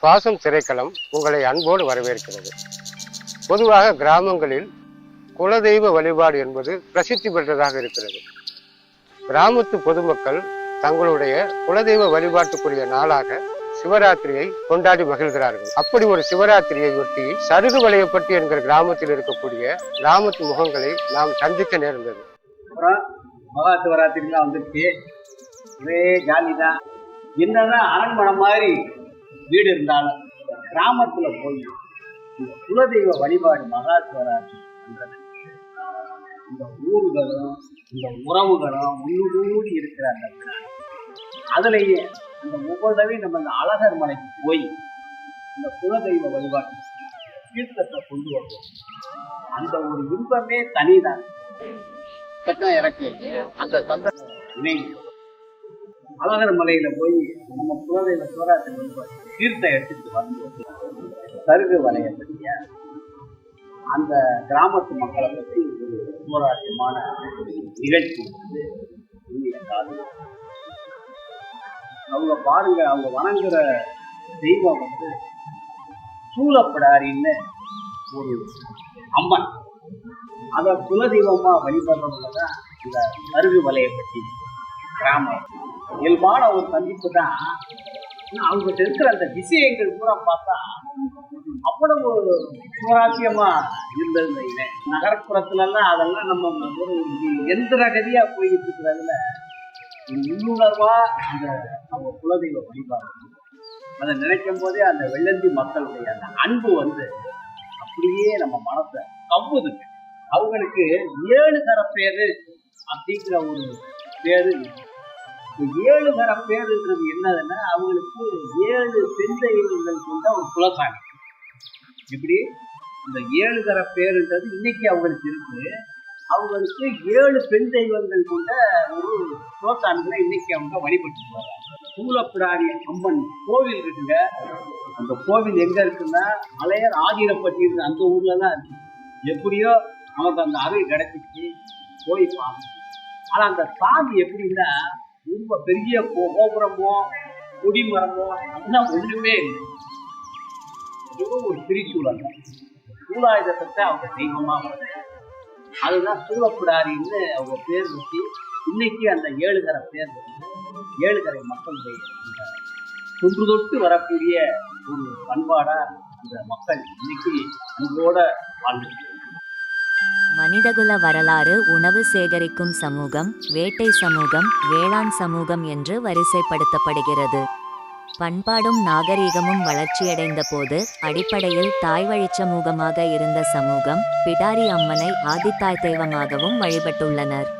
சுவாசம் திரைக்களம் உங்களை அன்போடு வரவேற்கிறது. பொதுவாக கிராமங்களில் குலதெய்வ வழிபாடு என்பது பிரசித்தி பெற்றதாக இருக்கிறது. கிராமத்து பொதுமக்கள் தங்களுடைய குலதெய்வ வழிபாட்டுக்குரிய நாளாக சிவராத்திரியை கொண்டாடி மகிழ்கிறார்கள். அப்படி ஒரு சிவராத்திரியை ஒட்டி சருகு வளையப்பட்டி என்கிற கிராமத்தில் இருக்கக்கூடிய கிராமத்து முகங்களை நாம் சந்திக்க நேர்ந்தது. மகா சிவராத்திரிலாம் வந்துருச்சு, ஒரே ஜாலி தான். என்னதான் அரண்மனை மாதிரி வீடு இருந்தாலும் கிராமத்துல போய் இந்த குலதெய்வ வழிபாடு மகா சிவராத்திரி பண்றது, இந்த ஊர்களும் இந்த உறவுகளும் உள்ளூடி இருக்கிற அந்த அதுலேயே இந்த ஒவ்வொரு தடவையும் நம்ம இந்த அழகர் மலைக்கு போய் இந்த குலதெய்வ வழிபாட்டு தீர்த்தத்தை கொண்டு வருவோம். அந்த ஒரு இன்பமே தனிதான். எனக்கு அந்த சந்தர்ப்பம் அழகர் மலையில போய் நம்ம குலதெய்வ சிவராத்திரி வழிபாடு தீர்த்தம் எடுத்துட்டு வரும்போது சருகு வலையை பற்றிய அந்த கிராமத்து மக்களை பற்றி ஒரு சுவாரஸ்யமான நிகழ்ச்சி வந்து அவங்க பாருங்க, அவங்க வணங்குற தெய்வம் வந்து சூலப்பிடாரின்னு ஒரு அம்மன். அதை குலதெய்வமா வழிபடுறவங்க தான் இந்த சருகு வலையை பற்றி கிராமம். இயல்பான ஒரு சந்திப்பு தான். அவங்க இருக்கிற அந்த விஷயங்கள் பூரா பார்த்தா அவ்வளவு சுவாரஸ்யமா இருந்தது. நகர்ப்புறத்துலலாம் அதெல்லாம் நம்ம ஒரு எந்திர கதியா போயிட்டு இருக்கிறதுல உள்ளுணர்வா அந்த நம்ம குலதெய்வ வழிபாடு அதை நினைக்கும் போதே அந்த வெள்ளந்தி மக்களுடைய அந்த அன்பு வந்து அப்படியே நம்ம மனசை கவ்வுது. அவங்களுக்கு 7 தர பேரு அப்படிங்கிற ஒரு பேரு. 7 தர பேருன்றது என்னதுன்னா அவங்களுக்கு 7 பெண் தெய்வங்கள் கொண்ட ஒரு குலசாமி. இப்படி இந்த 7 தர பேருன்றது இன்னைக்கு அவங்களுக்கு இருக்கு. அவங்களுக்கு 7 பெண் தெய்வங்கள் கொண்ட ஒரு குலசாமிகளை இன்னைக்கு அவங்க வழிபட்டு வர்றாங்க. சூலப்பிடாரி அம்மன் கோவில் இருக்குங்க. அந்த கோவில் எங்க இருக்குன்னா மலையர் ஆதிரப்பட்டி இருக்கு, அந்த ஊர்ல தான் இருக்கு. எப்படியோ நமக்கு அந்த அருள் கிடைச்சிச்சு, போய் பார்க்கணும். ஆனா அந்த சாமி எப்படின்னா ரொம்ப பெரிய கோபுரமோ கொடிமரமோ அதெல்லாம் ஒண்ணுமே இல்லை. ஒரு திரிசூலம், சூலாயுதத்தை அவங்க தெய்வமா வர்றாங்க. அதுதான் சூலப்பிடாரின்னு அவங்க பேர் வச்சு இன்னைக்கு அந்த 7 கரை பேர் வச்சு 7 கரை மக்களுடைய தொன்று தொட்டு வரக்கூடிய ஒரு பண்பாடா அந்த மக்கள் இன்னைக்கு அன்போட வாழ்ந்துட்டு. மனிதகுல வரலாறு உணவு சேகரிக்கும் சமூகம், வேட்டை சமூகம், வேளாண் சமூகம் என்று வரிசைப்படுத்தப்படுகிறது. பண்பாடும் நாகரீகமும் வளர்ச்சியடைந்த போது அடிப்படையில் தாய்வழி சமூகமாக இருந்த சமூகம் பிடாரி அம்மனை ஆதித்தாய் தெய்வமாகவும் வழிபட்டுள்ளனர்.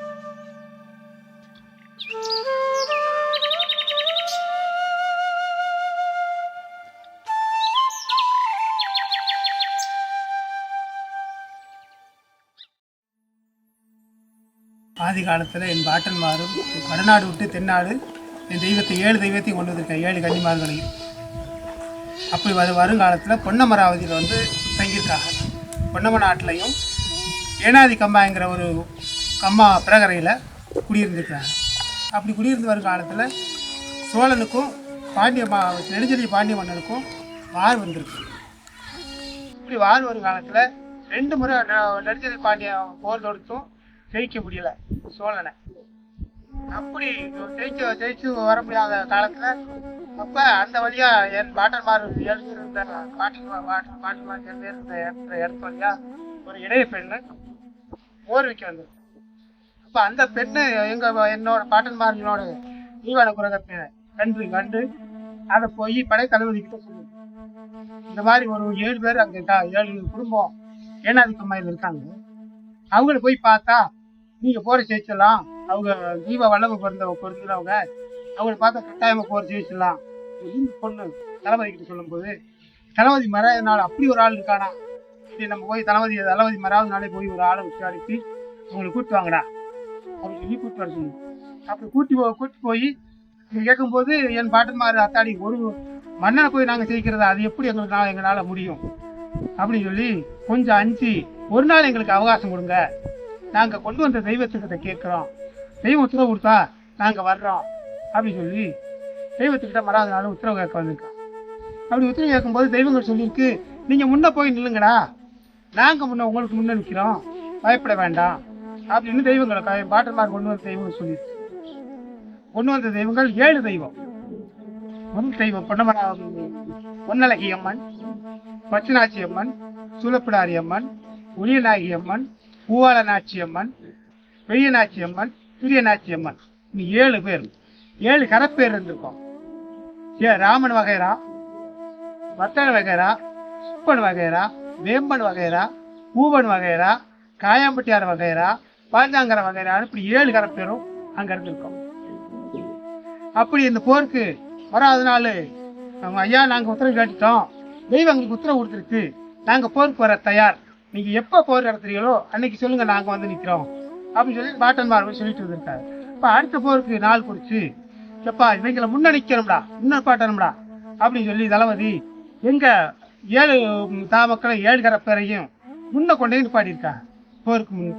ஆதி காலத்தில் என் பாட்டன்மாரும் வடநாடு விட்டு தென்னாடு என் தெய்வத்தை 7 தெய்வத்தையும் கொண்டு வந்திருக்கேன், 7 கன்னிமார்களையும். அப்படி வருங்காலத்தில் பொன்னமராவதியில் வந்து தங்கியிருக்காங்க. பொன்னம நாட்டிலையும் ஏனாதி கம்மாங்கிற ஒரு கம்மா பிரகரையில் குடியிருந்திருக்கிறாங்க. அப்படி குடியிருந்து வரும் காலத்தில் சோழனுக்கும் நெடுஞ்செழிய பாண்டிய மன்னனுக்கும் வார் வந்திருக்கு. இப்படி வார் வரும் காலத்தில் 2 முறை நெடுஞ்செழிய பாண்டிய போர் தொடுத்தும் ஜெயிக்க முடியல சோழனை. அப்படி ஜெயிச்சு வர முடியாத காலத்துல அப்ப அந்த வழியா என் பாட்டன்மார் எழுதியிருந்த பாட்டன்மார் எழுதியிருந்த இடத்து வழியா ஒரு இடைய பெண்ணு போர் வைக்க வந்தது. அப்ப அந்த பெண்ணு என்னோட பாட்டன்மார்களோட ஈவான குரகத்தை கண்டு அதை போய் படை தளபதி கிட்ட சொல்லுது. இந்த மாதிரி ஒரு 7 பேர் அங்க 7 குடும்பம் ஏனாதி கம்மாயில் இருக்காங்க. அவங்கள போய் பார்த்தா நீங்க போரை ஜெயிச்சிடலாம், அவங்க ஜீவ வல்லமை பொருந்தவங்க, அவங்களை பார்த்தா கட்டாயமா போரை ஜெயிச்சிடலாம் பொண்ணு தளபதி கிட்ட சொல்லும் போது, தளபதி மறாத நாள் அப்படி ஒரு ஆள் இருக்கானா, சரி நம்ம போய் தளபதி மறாத நாளே போய் ஒரு ஆளை வச்சு அனுப்பி அவங்களை கூப்பிட்டு வாங்கடா அப்படின்னு சொல்லி கூப்பிட்டு வர சொல்லி, அப்படி கூட்டி போய் கேட்கும்போது என் பாட்டன்மார் அத்தாடி ஒரு மன்னனை போய் நாங்கள் ஜெயிக்கிறதா, அது எப்படி எங்களால் முடியும் அப்படின்னு சொல்லி கொஞ்சம் அஞ்சு ஒரு நாள் எங்களுக்கு அவகாசம் கொடுங்க, நாங்கள் கொண்டு வந்த தெய்வத்துக்கிட்ட கேட்குறோம், தெய்வம் உத்தரவு கொடுத்தா நாங்கள் வர்றோம் அப்படின்னு சொல்லி தெய்வத்துக்கிட்ட மறாத நாள் உத்தரவு கேட்க வந்திருக்கான். அப்படி உத்தரவு கேட்கும்போது தெய்வங்கள் சொல்லியிருக்கு, நீங்கள் முன்னே போய் நில்லுங்கடா, நாங்கள் உங்களுக்கு முன்னே நிற்கிறோம், பயப்பட வேண்டாம் அப்படின்னு தெய்வங்களை பாட்டன்மார் கொண்டு வந்த தெய்வங்கள் சொல்லியிருக்கு. கொண்டு வந்த தெய்வங்கள் 7 தெய்வம். முதல் தெய்வம் பொன்னழகி அம்மன், பச்சனாட்சி அம்மன், சூலப்பிடாரி அம்மன், ஒளியநாயகி அம்மன், பூவாளநாட்சி அம்மன், பெரியநாட்சி அம்மன், சிறியநாட்சி அம்மன். 7 பேர், 7 கரப்பேர் இருந்திருக்கோம். ராமன் வகைரா, வத்தன் வகைரா, சுப்பன் வகைரா, வேம்பன் வகைரா, பூவன் வகைரா, காயாம்பட்டியார் வகைரா, பாஞ்சாங்கர வகைரான்னு இப்படி 7 கரப்பேரும் அங்க இருந்திருக்கோம். அப்படி இந்த போருக்கு வராத நாள் ஐயா நாங்கள் உத்தரவு கேட்டுட்டோம், தெய்வம் எங்களுக்கு உத்தரவு கொடுத்துருக்கு, நாங்கள் போருக்கு வர தயார், நீங்கள் எப்போ போர் நடத்துறீங்களோ அன்னைக்கு சொல்லுங்கள், நாங்கள் வந்து நிற்கிறோம் அப்படின்னு சொல்லி பாட்டன்மார் சொல்லிட்டு வந்திருக்காரு. இப்போ அடுத்த போருக்கு நாள் குறித்து எப்பா இவங்களை முன்னணிக்கணும்டா, முன்னப்பாட்டணும்டா அப்படின்னு சொல்லி தளபதி எங்கள் 7 தாமக்களை 7 கரப்பேரையும் முன்ன கொண்டே நிப்பாட்டியிருக்காங்க போருக்கு முன்.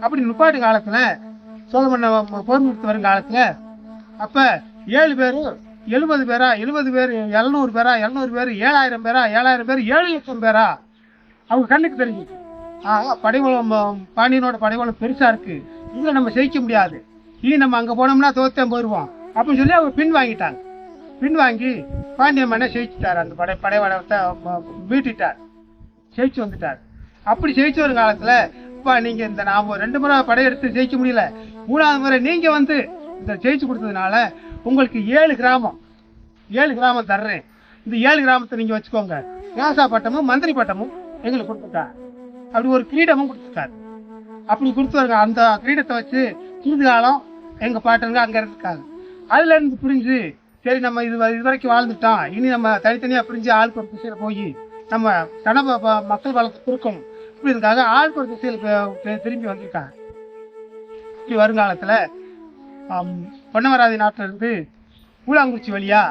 அப்படி நிப்பாட்டு காலத்தில் சோழமன்ன போர் முடித்து வரும் காலத்தில் அப்போ 7 பேர் 70 பேரா, 70 பேர் 700 பேரா, 700 பேர் 7000 பேரா, 7000 பேர் 7 லட்சம் பேரா அவங்க கண்ணுக்கு தெரிஞ்சு. படைவளம் பாண்டியனோட படைவளம் பெருசாக இருக்குது, இதில் நம்ம ஜெயிக்க முடியாது, இனி நம்ம அங்கே போனோம்னா தோத்தம் போயிடுவோம் அப்படின்னு சொல்லி அவங்க பின் வாங்கிட்டாங்க. பின் வாங்கி பாண்டிய மன்னன் ஜெயிச்சுட்டார், அந்த படைவளத்தை மீட்டிட்டார், ஜெயிச்சு வந்துட்டார். அப்படி ஜெயிச்சு ஒரு காலத்தில் இப்போ நீங்கள் இந்த நாம் 2 முறை படையெடுத்து ஜெயிக்க முடியல, 3ஆவது முறை நீங்கள் வந்து இந்த ஜெயிச்சு கொடுத்ததுனால உங்களுக்கு 7 கிராமம் தர்றேன், இந்த 7 கிராமத்தை நீங்கள் வச்சுக்கோங்க, ராசா பட்டமும் மந்திரி பட்டமும் எங்களுக்கு கொடுத்துட்டார், அப்படி ஒரு கிரீடமும் கொடுத்துட்டார். அப்படி கொடுத்துருங்க. அந்த கிரீடத்தை வச்சு சிறிது காலம் எங்கள் பாட்டனுங்க அங்கே இருந்திருக்காங்க. அதுலேருந்து பிரிஞ்சு சரி நம்ம இது வரைக்கும் வாழ்ந்துட்டோம், இனி நம்ம தனித்தனியாக பிரிஞ்சு ஆளுக்கு ஒரு திசையில் போய் நம்ம மக்கள் வளர்த்து இருக்கணும் இப்படிங்கிறதுக்காக ஆளுக்கு ஒரு திசையில் திரும்பி வந்திருக்காங்க. இப்படி வருங்காலத்தில் பொன்னமராதி நாட்டிலிருந்து பூலாங்குறிச்சி வழியா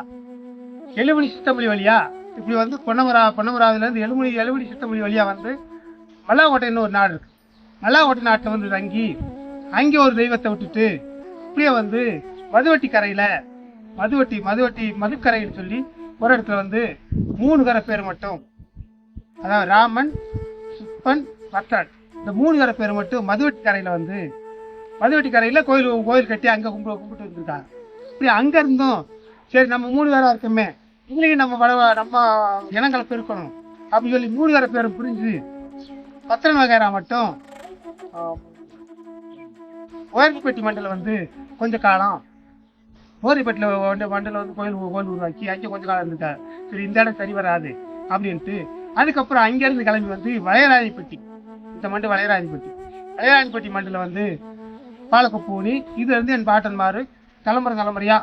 எழுமணி சித்தமொழி வழியா இப்படி வந்து பொன்னமராதிலேருந்து எழுமணி சித்தமொழி வழியா வந்து மல்லாக்கோட்டைன்னு ஒரு நாடு இருக்கு. மல்லாக்கோட்டை நாட்டில் வந்து தங்கி அங்கே ஒரு தெய்வத்தை விட்டுட்டு இப்படியே வந்து மதுக்கரைன்னு சொல்லி ஒரு இடத்துல வந்து 3 கரை பேர் மட்டும், அதாவது ராமன், சுப்பன், வத்தன், இந்த 3 கரை பேர் மட்டும் மதுவட்டி கரையில் வந்து கோயில் கட்டி அங்கே கும்பிட்டு வந்துருக்காங்க. இப்படி அங்கே இருந்தும் சரி நம்ம 3 பேராக இருக்கோமே, இதுலேயும் நம்ம இனங்களை பெருக்கணும் அப்படின்னு சொல்லி 3 கரை பேரும் புரிஞ்சு பத்திரன் வகைரா மட்டும் ஓரிப்பட்டி மண்டலம் வந்து கொஞ்ச காலம் ஓரிப்பட்டியில் மண்டலம் வந்து கோயில் உருவாக்கி அங்கே கொஞ்ச காலம் இருந்துட்டார். சரி இந்த இடம் சரி வராது அப்படின்ட்டு அதுக்கப்புறம் அங்கேருந்து கிளம்பி வந்து வளையராதிப்பட்டி, இந்த மண்டலம் வளையராதிப்பட்டி மண்டலம் வந்து பாலக்கொப்பூனி. இது வந்து என் பாட்டன்மார் தலைமுறையா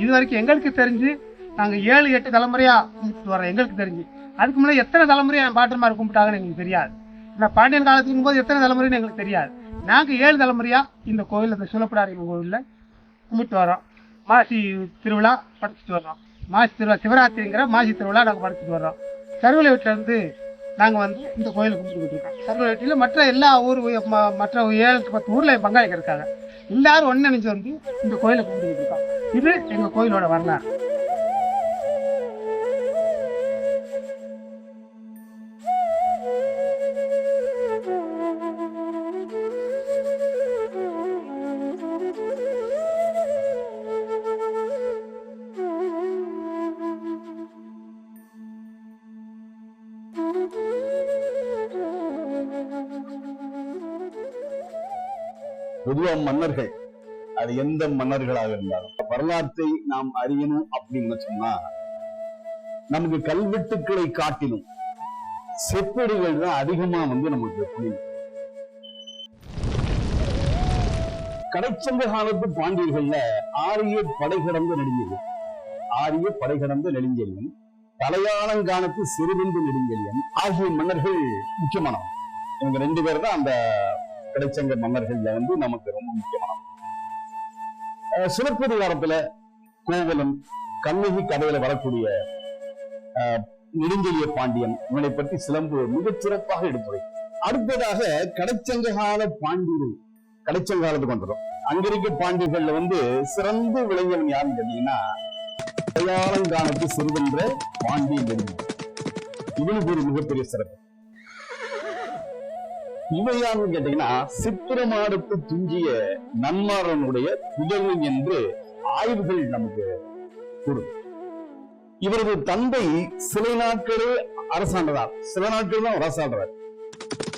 இது வரைக்கும் எங்களுக்கு தெரிஞ்சு நாங்கள் 7-8 தலைமுறையா கும்பிட்டு வரோம் எங்களுக்கு தெரிஞ்சு. அதுக்கு முன்னாடி எத்தனை தலைமுறையா என் பாட்டன்மார் கும்பிட்டாங்கன்னு எங்களுக்கு தெரியாது. ஏன்னா பாண்டியன் காலத்துக்கும் போது எத்தனை தலைமுறைன்னு எங்களுக்கு தெரியாது. நாங்கள் 7 தலைமுறையா இந்த கோயில், இந்த சூலப்பிடாரி கோயிலில் கும்பிட்டு வரோம். மாசி திருவிழா படைச்சிட்டு வர்றோம். மாசி திருவிழா சிவராத்திரிங்கிற மாசி திருவிழா நாங்கள் படைச்சிட்டு வர்றோம். கருவலை வீட்டிலேருந்து நாங்கள் வந்து இந்த கோயிலை கும்பிட்டுக்கிட்டு இருக்கோம். கருவலை வீட்டில் மற்ற எல்லா மற்ற 7-10 ஊரில் என் பங்காளிகள் இருக்காங்க. எல்லாரும் ஒன்றிணைஞ்சு வந்து இந்த கோயிலை கும்பிட்டுக்கிட்டு இருக்கோம். இது எங்கள் கோயிலோட வரலாறு. பொதுவா மன்னர்கள், அது எந்த மன்னர்களாக இருந்தாலும் வரலாற்றை நாம் அறியணும் அப்படின்னு சொன்னா நமக்கு கல்வெட்டுக்களை காட்டிலும் செப்பேடுகள் தான் அதிகமா வந்து நமக்கு புரியும். கடைச்சங்க காலத்து பாண்டியர்கள்ல ஆரிய படை கடந்த நெடுஞ்செழியன், தலையாளங்கானத்து சிறுவெந்து நெடுஞ்செழியன் ஆகிய மன்னர்கள் முக்கியமானவங்க. இவங்க 2 பேர் தான் அந்த கடைச்சங்க மன்னர்கள்ல வந்து நமக்கு ரொம்ப முக்கியமானவங்க. சிலப்பதிகாரத்துல கோவலன், கண்ணகி கதையில வரக்கூடிய நெடுஞ்செழிய பாண்டியன், இவனை பற்றி சிலம்பு மிகச் சிறப்பாக எடுத்துரை. அடுத்ததாக கடைச்சங்க கால பாண்டியர்கள், கடைச்சங்காலத்துக்கு வந்துடும். அங்க இருக்க பாண்டியர்கள்ல வந்து சிறந்து விளங்கியவன் யாருன்னு கேட்டீங்கன்னா அடையாளங்கானத்து சிறுவென்ற பாண்டிய நெடுஞ்செழியன். இவனுக்கு ஒரு மிகப்பெரிய சிறப்பு. இவையான்னு கேட்டீங்கன்னா சித்திரமாடத்து துஞ்சிய நன்மாறனுடைய புதல்வன் என்று ஆய்வுகள் நமக்கு கூறும். இவரது தந்தை சில நாட்களே அரசாண்டதார், சில நாட்கள் தான் அரசாண்டார்.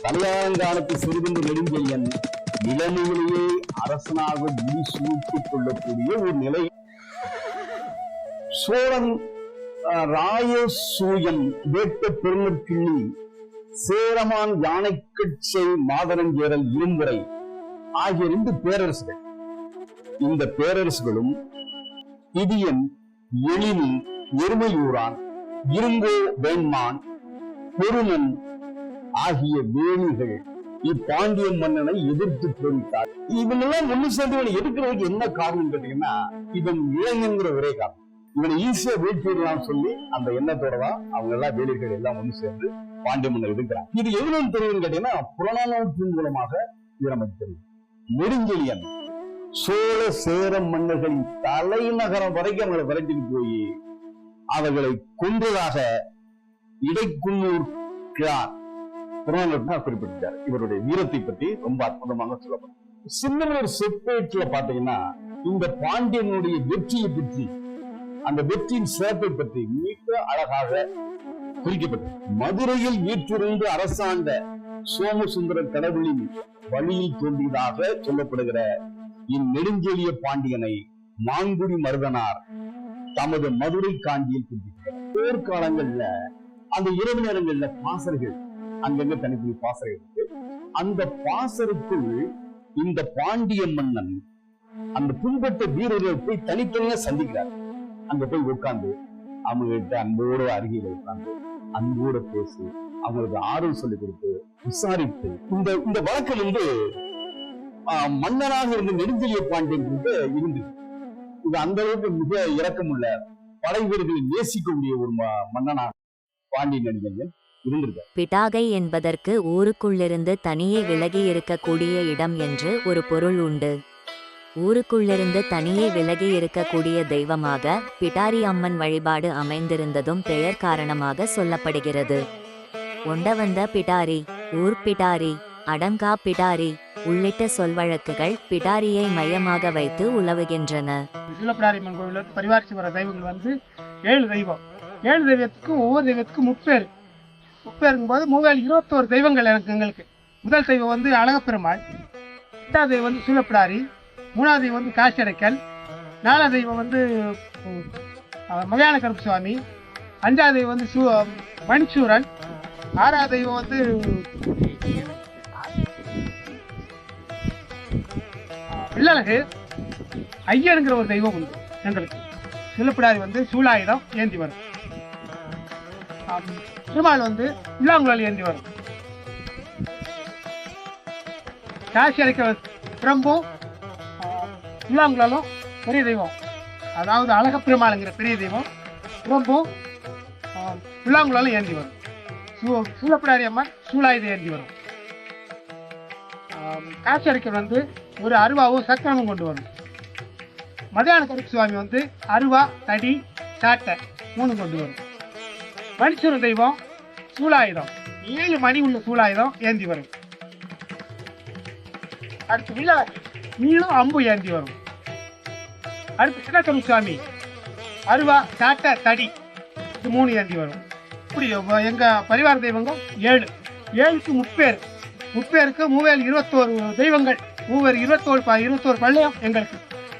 தலையாங்காலத்து சிறுவென்ற நெடுஞ்செழியன் இளமையிலேயே அரசனாக முடிசூட்டிக் கொள்ளக்கூடிய ஒரு நிலை. சோழன் ராயசூயன் வேட்ட பெருமற்கிள்ளி சேரமான் யானைக்கட்சை மாதரஞ்சேரல் இரும்புரை ஆகிய 2 பேரரசுகள். இந்த பேரரசுகளும் திதியன், எழினி, எருமையூரான், இருங்கோ வேண்மான், பொருணன் ஆகிய வேணிகள் இப்பாண்டிய மன்னனை எதிர்த்து போரிட்டார். இவனெல்லாம் ஒண்ணு சேர்ந்து எதிர்க்கிறதுக்கு என்ன காரணம் கேட்டீங்கன்னா, இவன் இளைஞங்கிற ஒரே காரணம். இவனை ஈஸியா வீழ்த்திடலாம் சொல்லி அந்த எண்ணத்தோட தான் அவங்க எல்லாம் வேலிர்கள் எல்லாம் ஒண்ணு சேர்ந்து பாண்டிய மன்னர் எதிர்க்கிறாங்க. இது எவ்வளவு தெரியும் கேட்டீங்கன்னா, புறநானூற்றின் மூலமாக இது நமக்கு தெரியும். நெடுஞ்செழியன் சோழ சேர மன்னர்களின் தலைநகரம் வரைக்கும் அவங்களை விரட்டிட்டு போய் அவர்களை கொன்றதாக இடைக்குன்னூர் கிழார் புறநானூற்று குறிப்பிட்டார். இவருடைய வீரத்தை பற்றி ரொம்ப அற்புதமாக சொல்லப்படும். சின்னமனூர் செப்பேட்டுல பாத்தீங்கன்னா இந்த பாண்டியனுடைய வெற்றியை பற்றி, அந்த வெற்றியின் சிறப்பை பற்றி மிக அழகாக குறிக்கப்பட்டது. மதுரையில் வீற்றிருந்து அரசாண்ட சோமசுந்தர கடவுளின் வழியில் தோன்றியதாக சொல்லப்படுகிற இந்நெடுஞ்செழிய பாண்டியனை மாங்குடி மருதனார் தமது மதுரை காஞ்சியில் குறிப்பிட்டார். போர்க்காலங்கள்ல அந்த இரவு நேரங்கள்ல பாசர்கள் அங்கங்க தனித்தனி பாசறை இருக்கு. அந்த பாசருக்குள் இந்த பாண்டிய மன்னன் அந்த புண்பட்ட வீரர்களை போய் தனித்தனியா சந்திக்கிறார். அங்க போய் உட்கார்ந்து அவங்ககிட்ட அன்போடு அருகில் உட்கார்ந்து அன்போடு பேசி அவங்களுக்கு ஆர்வம் சொல்லி கொடுத்து விசாரித்து இந்த வழக்கம் மன்னராக இருந்த நெடுஞ்செழிய பாண்டியன் இருந்து இது அந்த அளவுக்கு மிக இரக்கமுள்ள படை வீரர்களை நேசிக்கக்கூடிய ஒரு மன்னனாக பாண்டிய நெடுஞ்செழியன் இருந்திருக்கார். பிடாகை என்பதற்கு ஊருக்குள்ளிருந்து தனியே விலகி இருக்கக்கூடிய இடம் என்று ஒரு பொருள் உண்டு. ஊருக்குள்ளிருந்து தனியே விலகி இருக்கக்கூடிய தெய்வமாக பிடாரி அம்மன் வழிபாடு அமைந்திருந்ததும் பெயர் காரணமாக சொல்லப்படுகிறது. ஒண்டவந்த பிடாரி, ஊர் பிடாரி, அடங்கா பிடாரி உள்ளிட்ட சொல்வழக்குகள் பிடாரியை மையமாக வைத்து உலவுகின்றன. பிடாரியம்மன் கோவில் பரிவாரிச்சு வர தெய்வங்கள் 7 தெய்வம். 7 தெய்வத்துக்கும் ஒவ்வொரு தெய்வத்துக்கும் முப்பேருக்கும் போது 21 தெய்வங்கள் எங்களுக்கு. முதல் தெய்வம் அழகப்பெருமாள், 2வது தெய்வம் சூலப்பிடாரி, 3வது தெய்வம் காசி அடைக்கல், 4வது தெய்வம் மயான கருப்பு சுவாமி, 5வது தெய்வம் மணிச்சூரன், 6வது தெய்வம் வில்லழகு, ஐயருங்கிற ஒரு தெய்வம் உண்டு எங்களுக்கு. சூலப்பிடாரி சூலாயுதம் ஏந்தி வரும். திருமால் வில்லாங்குழல் ஏந்தி வரும். காசி அடைக்க பிரம்பும் வில்லாங்குழலும் பெரிய தெய்வம், அதாவது அழகப்பெருமாளுங்கிற பெரிய தெய்வம் பிரம்பும் வில்லாங்குழலும் ஏந்தி வரும். சூலப்பிடாரி அம்மன் சூலாயுதம் ஏந்தி வரும். காசி அடைக்க ஒரு அருவாவும் சக்கரமும் கொண்டு வரும். மதியான கருப்பு சுவாமி அருவா, தடி, சாட்டை 3 கொண்டு வரும். மணிச்சூர தெய்வம் சூலாயுதம் 7 மணி உள்ள சூலாயுதம் ஏந்தி வரும். அடுத்து வில்லும் அம்பு ஏந்தி வரும். அடுத்து சின்னக்கரு சுவாமி அருவா, சாட்டை, தடி 3 ஏந்தி வரும். இப்படி எங்க பரிவார தெய்வங்கள் 7க்கு முப்பேருக்கு 21 தெய்வங்கள். 21 பள்ளையம் எங்களுக்கு.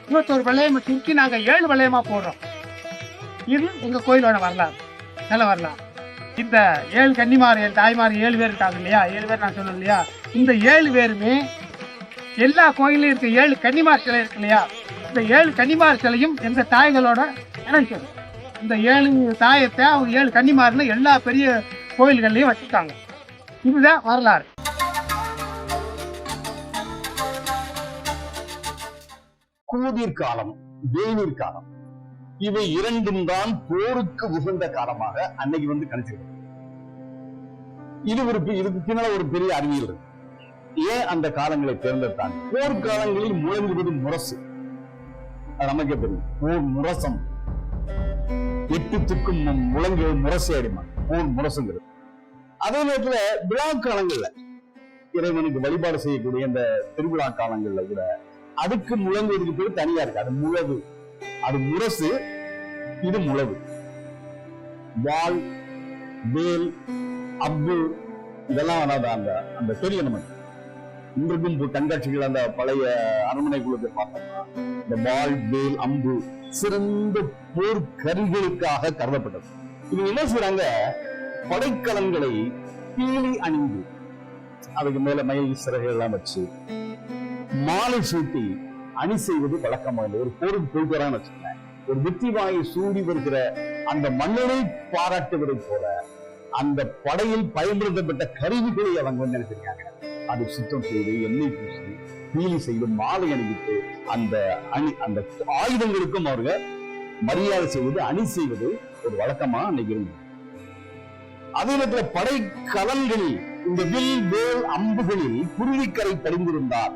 21 பள்ளையம் சுற்றி நாங்கள் 7 பள்ளையமா போடுறோம். இது எங்க கோயிலோட வரலாறு, நல்ல வரலாறு. இந்த 7 கன்னிமார், 7 தாய்மார், 7 பேர் இருக்காங்க இல்லையா, 7 பேர் நான் சொன்னேன் இல்லையா, இந்த 7 பேருமே எல்லா கோயிலும் இருக்க 7 கன்னிமார் சிலை இருக்கு இல்லையா, இந்த 7 கன்னிமார் சிலையும் எங்க தாய்களோட இணைச்சது. இந்த 7 தாயத்தை அவங்க 7 கன்னிமார்னு எல்லா பெரிய கோயில்கள்லையும் வச்சுட்டாங்க. இதுதான் வரலாறு. கூதிர் காலம், வேநீர் காலம், இவை 2ம் தான் போருக்கு உகந்த காலமாக அன்னைக்கு கணிச்சிருக்கு. இதுக்கு பின்னால ஒரு பெரிய அறிவியல் இருக்கு. ஏன் அந்த காலங்களை தேர்ந்தெடுத்தாங்க? போர்க்காலங்களில் முழங்குவது முரசு, நமக்கே தெரியும். போர் முரசம் 8 முழங்கு முரசு அடிமா போர் முரசுங்கிறது. அதே நேரத்துல விழா காலங்கள்ல இறைவனுக்கு வழிபாடு செய்யக்கூடிய இந்த திருவிழா காலங்கள்ல கூட அதுக்கு முழங்குவதுக்கு பேர் தனியா இருக்கு. அது முழவு, அது முரசு, இது முழவு. வாள், வேல், அம்பு இதெல்லாம் அந்த அந்த பெரிய நமக்கு இன்றைக்கும் கண்காட்சிகள் அந்த பழைய அரண்மனைக்குள்ள பார்த்தோம்னா இந்த வாள், வேல், அம்பு சிறந்த போர் கருவிகளுக்காக கருதப்பட்டது. இவங்க என்ன செய்யறாங்க, படைக்கலங்களை பீலி அணிந்து அதுக்கு மேல மயில் சிறகுகள் எல்லாம் வச்சு மாலை சூட்டி அணி செய்வது வழக்கமாக. ஒரு போருக்கு போயிட்டு வரான்னு வச்சுக்கோங்க, ஒரு வெற்றி வாயை சூடி வருகிற அந்த மன்னனை பாராட்டுவதை போல அந்த படையில் பயன்படுத்தப்பட்ட கருவிகளை அவங்க வந்து நினைச்சிருக்காங்க. அது சுத்தம் செய்து எண்ணெய் பூசி பீலி செய்து மாலை அணிவித்து அந்த அந்த ஆயுதங்களுக்கும் அவர்கள் மரியாதை செய்வது, அணி செய்வது ஒரு வழக்கமா அன்னைக்கு இருந்தது. அதே நேரத்துல படை கலன்களில் இந்த வில், வேல், அம்புகளில் குருவிக்கரை படிந்திருந்தால்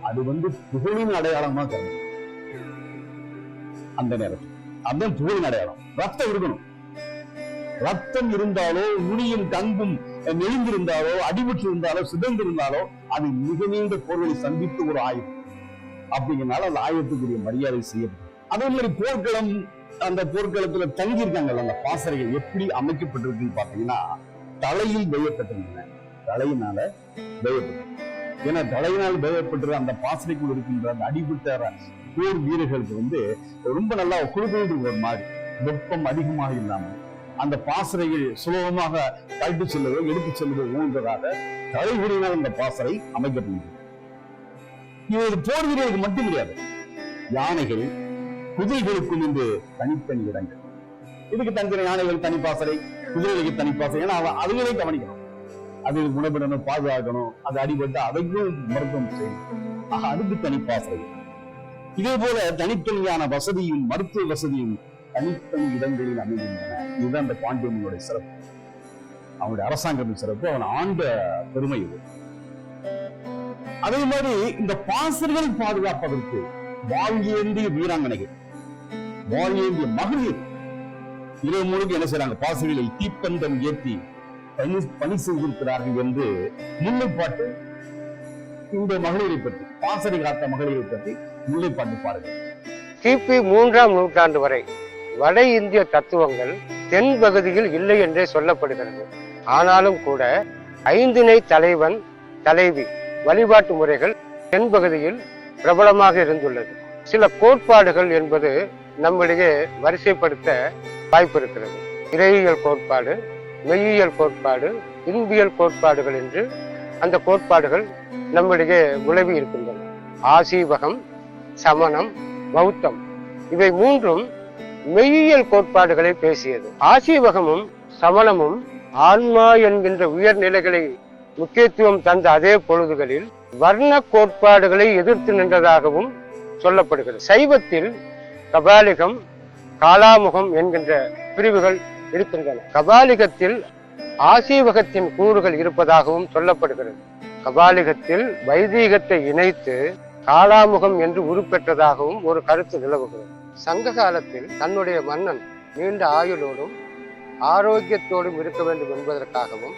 அது வந்து புகழின் அடையாளமா கருது. அந்த நேரத்தில் அதுதான் புகழின் அடையாளம். ரத்தம் இருக்கணும். ரத்தம் இருந்தாலோ, நுனியும் கங்கும் நெளிந்திருந்தாலோ, அடிபட்டு இருந்தாலோ, சிதைந்திருந்தாலோ அது மிக நீண்ட போர்களை சந்தித்து ஒரு ஆயுதம். அப்படிங்கிறனால அந்த ஆயுதத்துக்குரிய மரியாதை செய்யப்படும். அதே மாதிரி போர்க்களம், அந்த போர்க்களத்துல தங்கி இருக்காங்கல்ல அந்த பாசறைகள் எப்படி அமைக்கப்பட்டிருக்குன்னு பாத்தீங்கன்னா தலையில் வேயப்பட்டிருந்தன. தலையினால வேயப்பட்டு, ஏன்னா தலையினால் வேயப்பட்டு அந்த பாசறைக்குள் இருக்கின்ற அந்த அடிபட்ட போர் வீரர்களுக்கு வந்து ரொம்ப நல்லா குழுக்கள் ஒரு மாதிரி வெப்பம் அதிகமாக இல்லாமல் அந்த பாசறையில் சுலபமாக கழட்டு செல்வதோ எடுத்து செல்வதோ ஊன்றதாக தலைகுடியினால் அந்த பாசறை அமைக்கப்படுகிறது. இது போர் வீரர்களுக்கு மட்டும் கிடையாது, யானைகள், குதிரைகளுக்கும் இந்த தனித்தனி இடங்கள். இதுக்கு தனித்தனி யானைகள் தனி பாசறை, குதிரைகளுக்கு தனி பாசறை. ஏன்னா அதுகளே கவனிக்கணும், அது குணப்படணும், பாதுகாக்கணும், அது அடிபட்டு அதையும் மருத்துவம் செய்யணும். அதுக்கு தனி பாசறை. இதே போல தனித்தனியான வசதியும் மருத்துவ வசதியும் தனித்தனி இடங்களில் அமைகின்றன. இதுதான் இந்த பாண்டியனுடைய சிறப்பு, அவனுடைய அரசாங்கத்தின் சிறப்பு, அவன் ஆண்ட பெருமை இது. அதே மாதிரி இந்த பாசறைகளை பாதுகாப்பதற்கு வாழ்ந்தேந்திய வீராங்கனைகள், வாழ்ந்தேந்திய மகளிர் இரவு முழுக்க என்ன செய்யறாங்க, பாசறைகளில் தீப்பந்தம் ஏற்றி பணி செய்திருக்கிறார்கள் என்று முன்னைப்பாட்டு இந்த மகளிரை பற்றி, பாசறை காத்த மகளிரை பற்றி முன்னைப்பாட்டு பாருங்கள். கிபி 3ஆம் நூற்றாண்டு வரை வட இந்திய தத்துவங்கள் தென் பகுதியில் இல்லை என்றே சொல்லப்படுகிறது. ஆனாலும் கூட 5 நிலை தலைவன் தலைவி வழிபாட்டு முறைகள் தென் பகுதியில் பிரபலமாக இருந்துள்ளது. சில கோட்பாடுகள் என்பது நம்மிடையே வரிசைப்படுத்த வாய்ப்பு இருக்கிறது. இறையியல் கோட்பாடு, மெய்யியல் கோட்பாடு, இன்பியல் கோட்பாடுகள் என்று அந்த கோட்பாடுகள் நம்மிடையே உலவி இருக்கின்றன. ஆசீவகம், சமணம், பௌத்தம் இவை 3ம் மெய்யியல் கோட்பாடுகளை பேசியது. ஆசீவகமும் சமணமும் ஆன்மா என்கின்ற உயர்நிலைகளை முக்கியத்துவம் தந்த அதே பொழுதுகளில் வர்ண கோட்பாடுகளை எதிர்த்து நின்றதாகவும் சொல்லப்படுகிறது. சைவத்தில் கபாலிகம், காலாமுகம் என்கின்ற பிரிவுகள் இருக்கின்றன. கபாலிகத்தில் ஆசீவகத்தின் கூறுகள் இருப்பதாகவும் சொல்லப்படுகிறது. கபாலிகத்தில் வைதீகத்தை இணைத்து காலாமுகம் என்று உருப்பெற்றதாகவும் ஒரு கருத்து நிலவுகிறது. சங்க காலத்தில் தன்னுடைய மன்னன் நீண்ட ஆயுளோடும் ஆரோக்கியத்தோடும் இருக்க வேண்டும் என்பதற்காகவும்,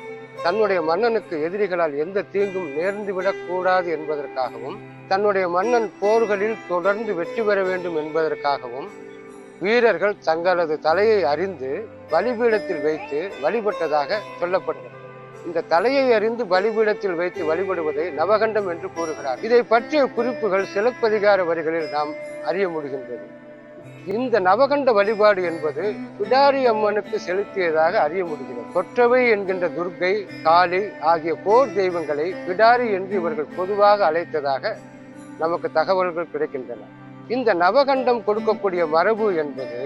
தன்னுடைய மன்னனுக்கு எதிரிகளால் எந்த தீங்கும் நேர்ந்துவிடக் கூடாது என்பதற்காகவும், தன்னுடைய மன்னன் போர்களில் தொடர்ந்து வெற்றி பெற வேண்டும் என்பதற்காகவும் வீரர்கள் தங்களது தலையை அறிந்து பலிபீடத்தில் வைத்து வழிபட்டதாக சொல்லப்படுகிறது. இந்த தலையை அறிந்து பலிபீடத்தில் வைத்து வழிபடுவதை நவகண்டம் என்று கூறுகிறார். இதை பற்றிய குறிப்புகள் சிலப்பதிகார வரிகளில் நாம் அறிய முடிகின்றது. இந்த நவகண்ட வழிபாடு என்பது பிடாரி அம்மனுக்கு செலுத்தியதாக அறிய முடிகிறது. கொற்றவை என்கின்ற துர்க்கை, காளி ஆகிய போர் தெய்வங்களை பிடாரி என்று இவர்கள் பொதுவாக அழைத்ததாக நமக்கு தகவல்கள் கிடைக்கின்றன. இந்த நவகண்டம் கொடுக்கக்கூடிய மரபு என்பது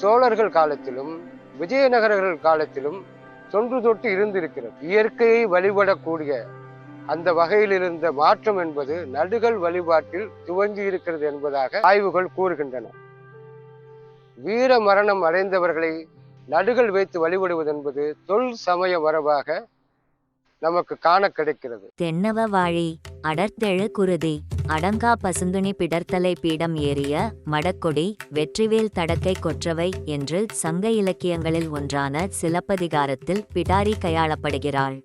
சோழர்கள் காலத்திலும் விஜயநகரர்கள் காலத்திலும் தொன்று தொட்டு இருந்திருக்கிறது. இயற்கையை வழிபடக்கூடிய அந்த வகையில் இருந்த மாற்றம் என்பது நடுகள் வழிபாட்டில் துவங்கி இருக்கிறது என்பதாக ஆய்வுகள் கூறுகின்றன. வீர மரணம் அடைந்தவர்களை நடுகள் வைத்து வழிபடுவது என்பது தொல் சமய மரபாக நமக்கு காண கிடைக்கிறது. தென்னவ வாழி அடர்த்தெழு குருதி அடங்கா பசுந்துணி பிடர்த்தலை பீடம் ஏறிய மடக்கொடி வெற்றிவேல் தடக்கை கொற்றவை என்று சங்க இலக்கியங்களில் ஒன்றான சிலப்பதிகாரத்தில் பிடாரி கையாளப்படுகிறாள்.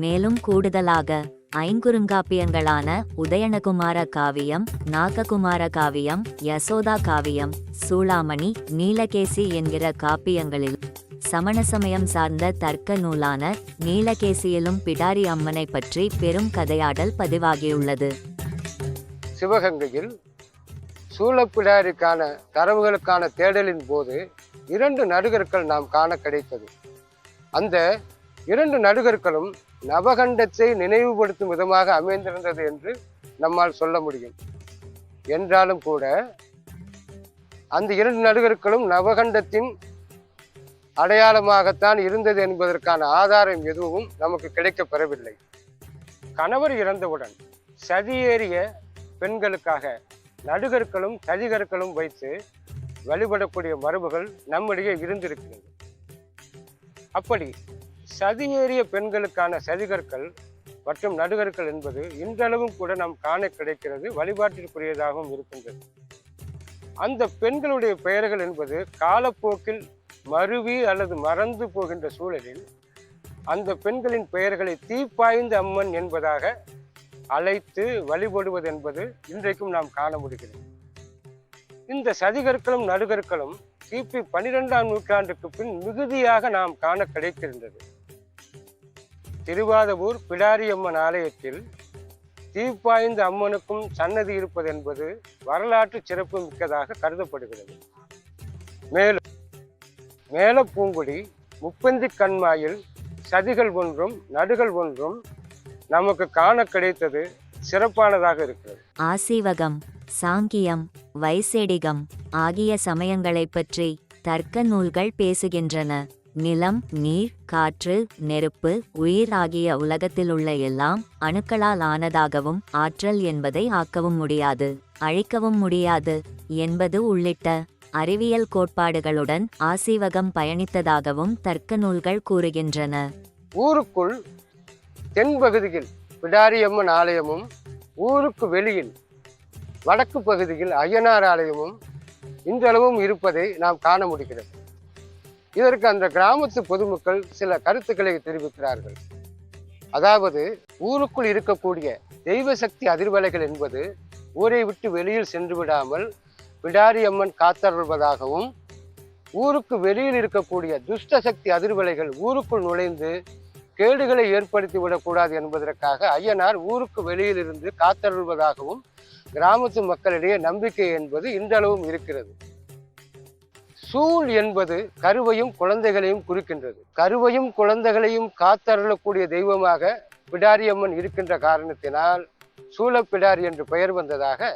மேலும் கூடுதலாக ஐங்குறுங்காப்பியங்களான உதயணகுமார காவியம், நாககுமார காவியம், யசோதா காவியம், சூளாமணி, நீலகேசி என்கிற காப்பியங்களில் சமண சமயம் சார்ந்த தர்க்க நூலான நீலகேசியிலும் பிடாரி அம்மனை பற்றி பெரும் கதையாடல் பதிவாகியுள்ளது. சிவகங்கையில் சூலப்பிடாரிக்கான தரவுகளுக்கான தேடலின் போது 2 நடுகர்கள் நாம் காண கிடைத்தது. அந்த 2 நடுகர்களும் நவகண்டத்தை நினைவுபடுத்தும் விதமாக அமைந்திருந்தது என்று நம்மால் சொல்ல முடியும். என்றாலும் கூட அந்த 2 நடுகர்களும் நவகண்டத்தின் அடையாளமாகத்தான் இருந்தது என்பதற்கான ஆதாரம் எதுவும் நமக்கு கிடைக்கப்பெறவில்லை. கணவர் இறந்தவுடன் சதியேறிய பெண்களுக்காக நடுகற்களும் சதிகற்களும் வைத்து வழிபடக்கூடிய மரபுகள் நம்மிடையே இருந்திருக்கிறது. அப்படி சதியேறிய பெண்களுக்கான சதிகற்கள் மற்றும் நடுகற்கள் என்பது இன்றளவும் கூட நாம் காண கிடைக்கிறது, வழிபாட்டிற்குரியதாகவும் இருக்கின்றது. அந்த பெண்களுடைய பெயர்கள் என்பது காலப்போக்கில் மருவி அல்லது மறந்து போகின்ற சூழலில் அந்த பெண்களின் பெயர்களை தீப்பாய்ந்த அம்மன் என்பதாக அழைத்து வழிபடுவது என்பது இன்றைக்கும் நாம் காண முடிகிறது. இந்த சதிகற்களும் நடுகற்களும் கிபி 12ஆம் நூற்றாண்டுக்கு பின் மிகுதியாக நாம் காண கிடைக்கின்றது. திருவாதவூர் பிடாரியம்மன் ஆலயத்தில் தீப்பாய்ந்த அம்மனுக்கும் சன்னதி இருப்பது என்பது வரலாற்று சிறப்பு மிக்கதாக கருதப்படுகிறது. மேலும் மேலப்பூங்குடி முப்பந்தி கண்மாயில் சதிகள் ஒன்றும் நடுகள் ஒன்றும் நமக்கு காண கிடைத்தது சிறப்பானதாக இருக்கிறது. ஆசீவகம், சாங்கியம், வைசேடிகம் ஆகிய சமயங்களைப் பற்றி தர்க்க நூல்கள் பேசுகின்றன. நிலம், நீர், காற்று, நெருப்பு, உயிர் ஆகிய உலகத்திலுள்ள எல்லாம் அணுக்களால் ஆனதாகவும் ஆற்றல் என்பதை ஆக்கவும் முடியாது, அழிக்கவும் முடியாது என்பது உள்ளிட்ட அறிவியல் கோட்பாடுகளுடன் ஆசீவகம் பயணித்ததாகவும் தர்க்க நூல்கள் கூறுகின்றன. ஊருக்குள் தென்பகுதியில் பிடாரியம்மன் ஆலயமும், ஊருக்கு வெளியில் வடக்கு பகுதியில் ஐயனார் ஆலயமும் இன்றளவும் இருப்பதை நாம் காண முடிகிறது. இதற்கு அந்த கிராமத்து பொதுமக்கள் சில கருத்துக்களை தெரிவிக்கிறார்கள். அதாவது, ஊருக்குள் இருக்கக்கூடிய தெய்வ சக்தி அதிர்வலைகள் என்பது ஊரை விட்டு வெளியில் சென்று விடாமல் பிடாரியம்மன் காத்தருள்வதாகவும், ஊருக்கு வெளியில் இருக்கக்கூடிய துஷ்ட சக்தி அதிர்வலைகள் ஊருக்குள் நுழைந்து கேடுகளை ஏற்படுத்தி விடக்கூடாது என்பதற்காக ஐயனார் ஊருக்கு வெளியில் இருந்து காத்தருள்வதாகவும் கிராமத்து மக்களிடையே நம்பிக்கை என்பது இன்றளவும் இருக்கிறது. சூல் என்பது கருவையும் குழந்தைகளையும் குறிக்கின்றது. கருவையும் குழந்தைகளையும் காத்தருளக்கூடிய தெய்வமாக பிடாரியம்மன் இருக்கின்ற காரணத்தினால் சூலப்பிடாரி என்று பெயர் வந்ததாக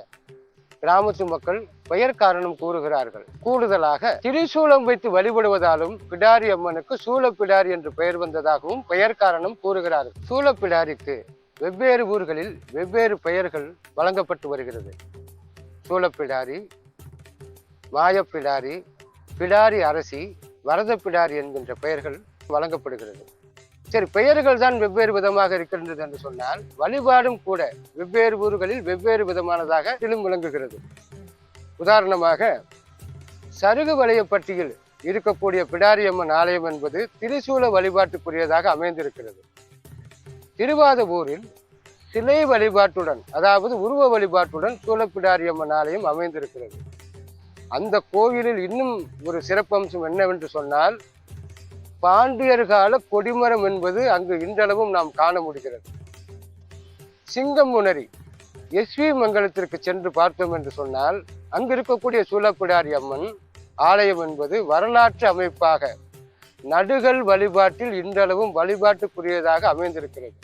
கிராமத்து மக்கள் பெயர் காரணம் கூறுகிறார்கள். கூடுதலாக திரிசூலம் வைத்து வழிபடுவதாலும் பிடாரி அம்மனுக்கு சூலப்பிடாரி என்று பெயர் வந்ததாகவும் பெயர் காரணம் கூறுகிறார்கள். சூலப்பிடாரிக்கு வெவ்வேறு ஊர்களில் வெவ்வேறு பெயர்கள் வழங்கப்பட்டு வருகிறது. சூலப்பிடாரி, மாயப்பிடாரி, பிடாரி அரசி, வரத பிடாரி என்கின்ற பெயர்கள் வழங்கப்படுகிறது. சரி, பெயர்கள் தான் வெவ்வேறு விதமாக இருக்கின்றது என்று சொன்னால் வழிபாடும் கூட வெவ்வேறு ஊர்களில் வெவ்வேறு விதமானதாக விளங்குகிறது. உதாரணமாக, சருகு வளையப்பட்டியில் இருக்கக்கூடிய பிடாரியம்மன் ஆலயம் என்பது திரிசூல வழிபாட்டுக்குரியதாக அமைந்திருக்கிறது. திருவாதவூரில் சிலை வழிபாட்டுடன், அதாவது உருவ வழிபாட்டுடன் சூலப்பிடாரியம்மன் ஆலயம் அமைந்திருக்கிறது. அந்த கோவிலில் இன்னும் ஒரு சிறப்பம்சம் என்னவென்று சொன்னால், பாண்டியர் கால கொடிமரம் என்பது அங்கு இன்றளவும் நாம் காண முடிகிறது. சிங்கமுனரி எஸ்வி மங்கலத்திற்கு சென்று பார்த்தோம் என்று சொன்னால், அங்கு இருக்கக்கூடிய சூலப்பிடாரி அம்மன் ஆலயம் என்பது வரலாற்று அமைப்பாக நடுகள் வழிபாட்டில் இன்றளவும் வழிபாட்டுக்குரியதாக அமைந்திருக்கிறது.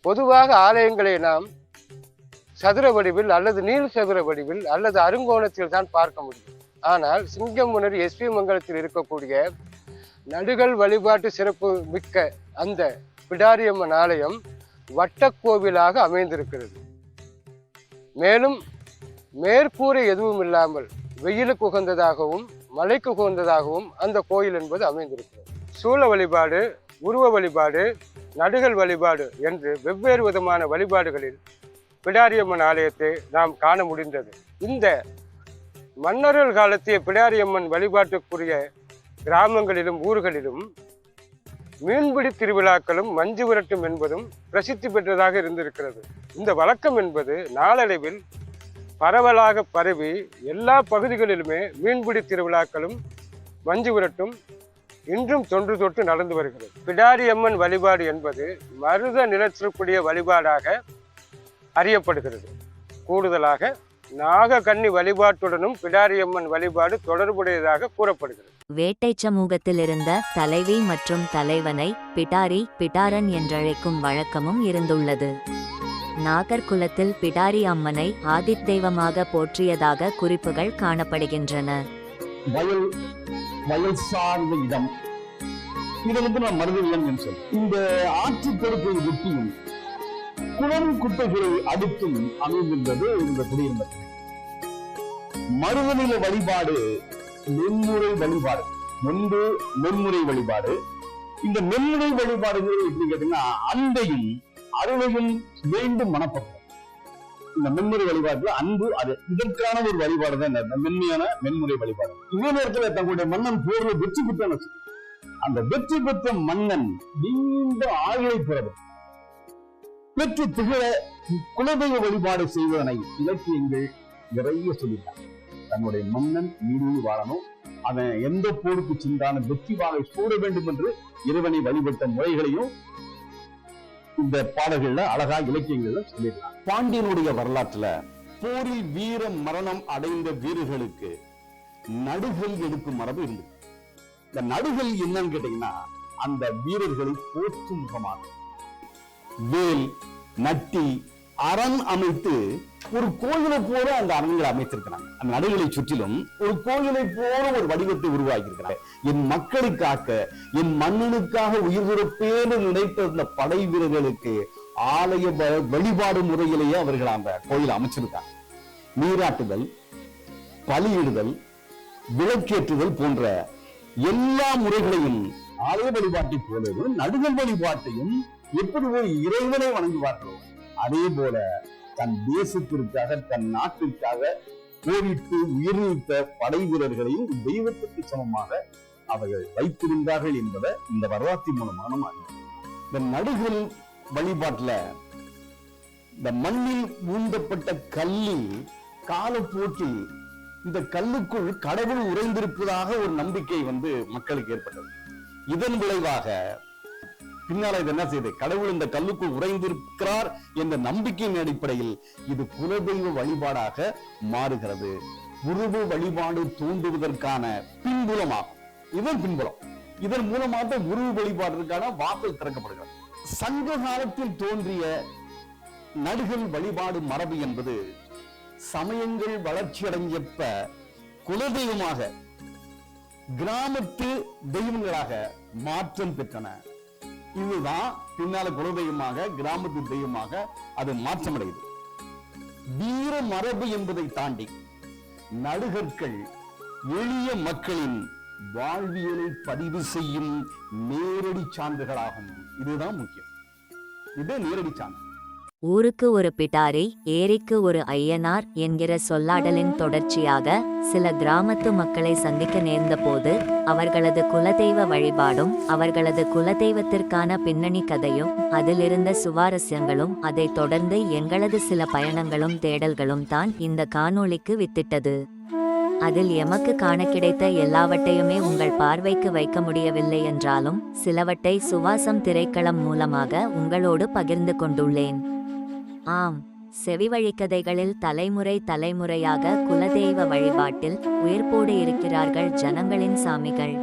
பொதுவாக ஆலயங்களை நாம் சதுர வடிவில் அல்லது நீள் சதுர வடிவில் அல்லது அருங்கோணத்தில் தான் பார்க்க முடியும். ஆனால் சிங்கமுனரி எஸ்வி மங்கலத்தில் இருக்கக்கூடிய நடுகள் வழிபாட்டு சிறப்பு மிக்க அந்த பிடாரியம்மன் ஆலயம் வட்டக்கோவிலாக அமைந்திருக்கிறது. மேலும் மேற்கூரை எதுவும் இல்லாமல் வெயிலுக்கு உகந்ததாகவும் மழைக்கு உகந்ததாகவும் அந்த கோயில் என்பது அமைந்திருக்கிறது. சூல வழிபாடு, உருவ வழிபாடு, நடுகள் வழிபாடு என்று வெவ்வேறு விதமான வழிபாடுகளில் பிடாரியம்மன் ஆலயத்தை நாம் காண முடிந்தது. இந்த மன்னர்கள் காலத்திய பிடாரியம்மன் வழிபாட்டுக்குரிய கிராமங்களிலும் ஊர்களிலும் மீன்பிடி திருவிழாக்களும் மஞ்சு விரட்டும் என்பதும் பிரசித்தி பெற்றதாக இருந்திருக்கிறது. இந்த வழக்கம் என்பது நாளடைவில் பரவலாக பரவி எல்லா பகுதிகளிலுமே மீன்பிடி திருவிழாக்களும் மஞ்சு விரட்டும் இன்றும் தொன்று தொட்டு நடந்து வருகிறது. பிடாரியம்மன் வழிபாடு என்பது மருத நிலத்திற்குரிய வழிபாடாக அறியப்படுகிறது. கூடுதலாக நாகக்கன்னி வழிபாட்டுடனும் பிடாரியம்மன் வழிபாடு தொடர்புடையதாக கூறப்படுகிறது. வேட்டை சமூகத்தில் இருந்த தலைவி மற்றும் தலைவனை பிடாரி பிடாரன் என்றழைக்கும் வழக்கமும் இருந்துள்ளது. நாகர்குலத்தில் பிடாரி அம்மனை ஆதித்தெய்வமாக போற்றியதாக குறிப்புகள் காணப்படுகின்றன. வயல் சார்ந்த இடம், இதை நான் மருத நிலம் என்று சொல்றேன். இந்த ஆற்று பெருக்கை ஒட்டியும் குளம் குட்டைகளை அடுத்தும் அமைந்திருந்தது இந்த குடியிருந்த மருதநில வழிபாடு. மென்முறை வழிபாடு ஒன்று, மென்முறை வழிபாடு. இந்த மென்முறை வழிபாடுகள் எப்படி கேட்டீங்கன்னா அன்பையும் அருளையும் வேண்டும் மனப்பக்கம். இந்த மென்முறை வழிபாட்டுல அன்பு, அது இதற்கான ஒரு வழிபாடு தான் இந்த மென்மையான மென்முறை வழிபாடு. இதே நேரத்தில் தங்களுடைய மன்னன் போர்ல வெற்றி பெற்றான். அந்த வெற்றி பெற்ற மன்னன் நீண்ட ஆயுளை பெற்று திகழ குலதெய்வ வழிபாடு செய்வதனை இலக்கியங்கள் நிறைய சொல்லிட்டாங்க. தன்னுடைய மன்னன் நீடூழி வாழணும், அவன் எந்த போருக்கு சென்றான வெற்றி வாகை சூட வேண்டும் என்று இறைவனை வழிபட்ட முறைகளையும் இந்த பாடல்கள்ல அழகா இலக்கியங்கள்ல சொல்லிடலாம். பாண்டியனுடைய வரலாற்றுல போரில் வீர மரணம் அடைந்த வீரர்களுக்கு நடுகள் எடுக்கும் மரபு இருந்தது. இந்த நடுகள் என்னன்னு கேட்டீங்கன்னா அந்த வீரர்களை போற்றும் முகமாக வேல் நட்டி அரண் அமைத்து ஒரு கோயிலை போல அந்த அரண்களை அமைத்திருக்கிறாங்க. அந்த நடுகளை சுற்றிலும் ஒரு கோயிலை போல ஒரு வடிவத்தை உருவாக்கி இருக்கிறாங்க. என் மக்களுக்காக, என் மன்னனுக்காக உயிர் துறப்பேன்னு நினைத்த அந்த படை வீரர்களுக்கு ஆலய வழிபாடு முறையிலேயே அவர்கள் அந்த கோயிலை அமைச்சிருக்காங்க. நீராட்டுதல், பலியிடுதல், விளக்கேற்றுதல் போன்ற எல்லா முறைகளையும் ஆலய வழிபாட்டை போலவே நடுகள் வழிபாட்டையும் எப்படி ஒரு இறைவனை வணங்குவார்களோ அதே போல தன் தேசத்திற்காக, தன் நாட்டிற்காக போரிட்டு உயிர் நீத்த படை வீரர்களையும் தெய்வத்துக்கு சமமாக அவர்கள் வைத்திருந்தார்கள் என்பதை இந்த வரலாற்றின் மூலமாக நம்ம அறிவோம். இந்த நடுகள் வழிபாட்டுல இந்த மண்ணில் ஊந்தப்பட்ட கல்லில் காலப்போக்கில் இந்த கல்லுக்குள் கடவுள் உறைந்திருப்பதாக ஒரு நம்பிக்கை மக்களுக்கு ஏற்பட்டது. இதன் விளைவாக பின்னால இது என்ன செய்யுது, கடவுள் இந்த கல்லுக்குள் உறைந்திருக்கிறார் என்ற நம்பிக்கையின் அடிப்படையில் இது குலதெய்வ வழிபாடாக மாறுகிறது. உருவ வழிபாடு தூண்டுவதற்கான பின்புலமாகும். இதன் பின்புலம், இதன் மூலமாக உருவ வழிபாடுக்கான வாசல் திறக்கப்படுகிறது. சங்க காலத்தில் தோன்றிய நடுகள் வழிபாடு மரபு என்பது சமயங்கள் வளர்ச்சி அடைஞ்சப்ப குலதெய்வமாக, கிராமத்து தெய்வங்களாக மாற்றம் பெற்றன. இதுதான் பின்னால குலதெய்வமாக, கிராமத்து தெய்வமாக அது மாற்றமடையுது. வீர மரபு என்பதை தாண்டி நடுகர்கள் எளிய மக்களின் வாழ்வியலை பதிவு செய்யும் நேரடி சான்றுகளாகும். இதுதான் முக்கியம். இது நேரடி சான்று. ஊருக்கு ஒரு பிடாரி, ஏரிக்கு ஒரு ஐயனார் என்கிற சொல்லாடலின் தொடர்ச்சியாக சில கிராமத்து மக்களை சந்திக்க நேர்ந்தபோது அவர்களது குலதெய்வ வழிபாடும் அவர்களது குலதெய்வத்திற்கான பின்னணி கதையும் அதிலிருந்த சுவாரஸ்யங்களும் அதைத் தொடர்ந்து எங்களது சில பயணங்களும் தேடல்களும் தான் இந்த காணொளிக்கு வித்திட்டது. அதில் எமக்கு காண கிடைத்த எல்லாவற்றையுமே உங்கள் பார்வைக்கு வைக்க முடியவில்லை என்றாலும் சிலவற்றை சுவாசம் திரைக்களம் மூலமாக உங்களோடு பகிர்ந்து கொண்டுள்ளேன். ஆம், செவிவழிக்கதைகளில் தலைமுறை தலைமுறையாக குலதெய்வ வழிபாட்டில் உயிர்ப்போடு இருக்கிறார்கள் ஜனங்களின் சாமிகள்.